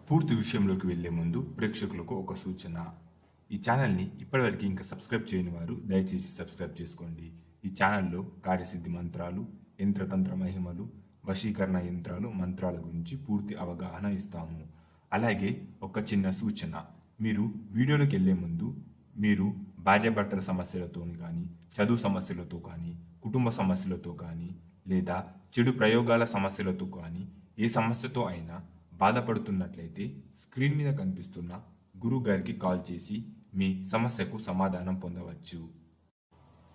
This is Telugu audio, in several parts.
పూర్తి విషయంలోకి వెళ్లే ముందు ప్రేక్షకులకు ఒక సూచన. ఈ ఛానల్ని ఇప్పటివరకు ఇంకా సబ్స్క్రైబ్ చేయని వారు దయచేసి సబ్స్క్రైబ్ చేసుకోండి. ఈ ఛానల్లో కార్యసిద్ధి మంత్రాలు, యంత్రతంత్ర మహిమలు, వశీకరణ యంత్రాలు, మంత్రాల గురించి పూర్తి అవగాహన ఇస్తాము. అలాగే ఒక చిన్న సూచన, మీరు వీడియోలోకి వెళ్లే ముందు మీరు భార్యాభర్తల సమస్యలతో కానీ, చదువు సమస్యలతో కానీ, కుటుంబ సమస్యలతో కానీ, లేదా చెడు ప్రయోగాల సమస్యలతో కానీ, ఏ సమస్యతో అయినా బాధపడుతున్నట్లయితే స్క్రీన్ మీద కనిపిస్తున్న గురువు గారికి కాల్ చేసి మీ సమస్యకు సమాధానం పొందవచ్చు.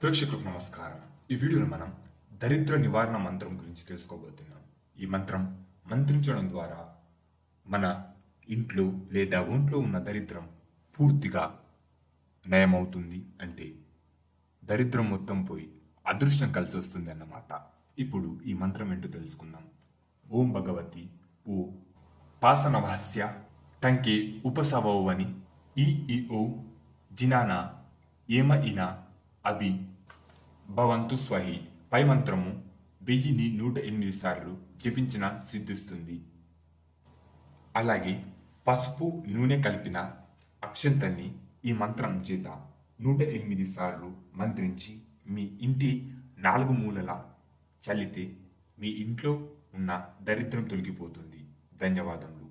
ప్రేక్షకులకు నమస్కారం. ఈ వీడియోలో మనం దరిద్ర నివారణ మంత్రం గురించి తెలుసుకోబోతున్నాం. ఈ మంత్రం మంత్రించడం ద్వారా మన ఇంట్లో లేదా ఒంట్లో ఉన్న దరిద్రం పూర్తిగా నయమవుతుంది. అంటే దరిద్రం మొత్తం పోయి అదృష్టం కలిసి వస్తుంది అన్నమాట. ఇప్పుడు ఈ మంత్రం ఏంటో తెలుసుకుందాం. ఓం భగవతి ఓ పాసనభాస్య టంకే ఉపసవని ఈ ఓ జినానా ఏమ ఇన అభి భవంతు స్వహి. పై మంత్రము 1008 సార్లు జపించిన సిద్ధిస్తుంది. అలాగే పసుపు నూనె కలిపిన అక్షంతల్ని ఈ మంత్రం చేత 108 సార్లు మంత్రించి మీ ఇంటి 4 మూలల చల్లితే మీ ఇంట్లో ఉన్న దరిద్రం తొలగిపోతుంది. ధన్యవాదములు.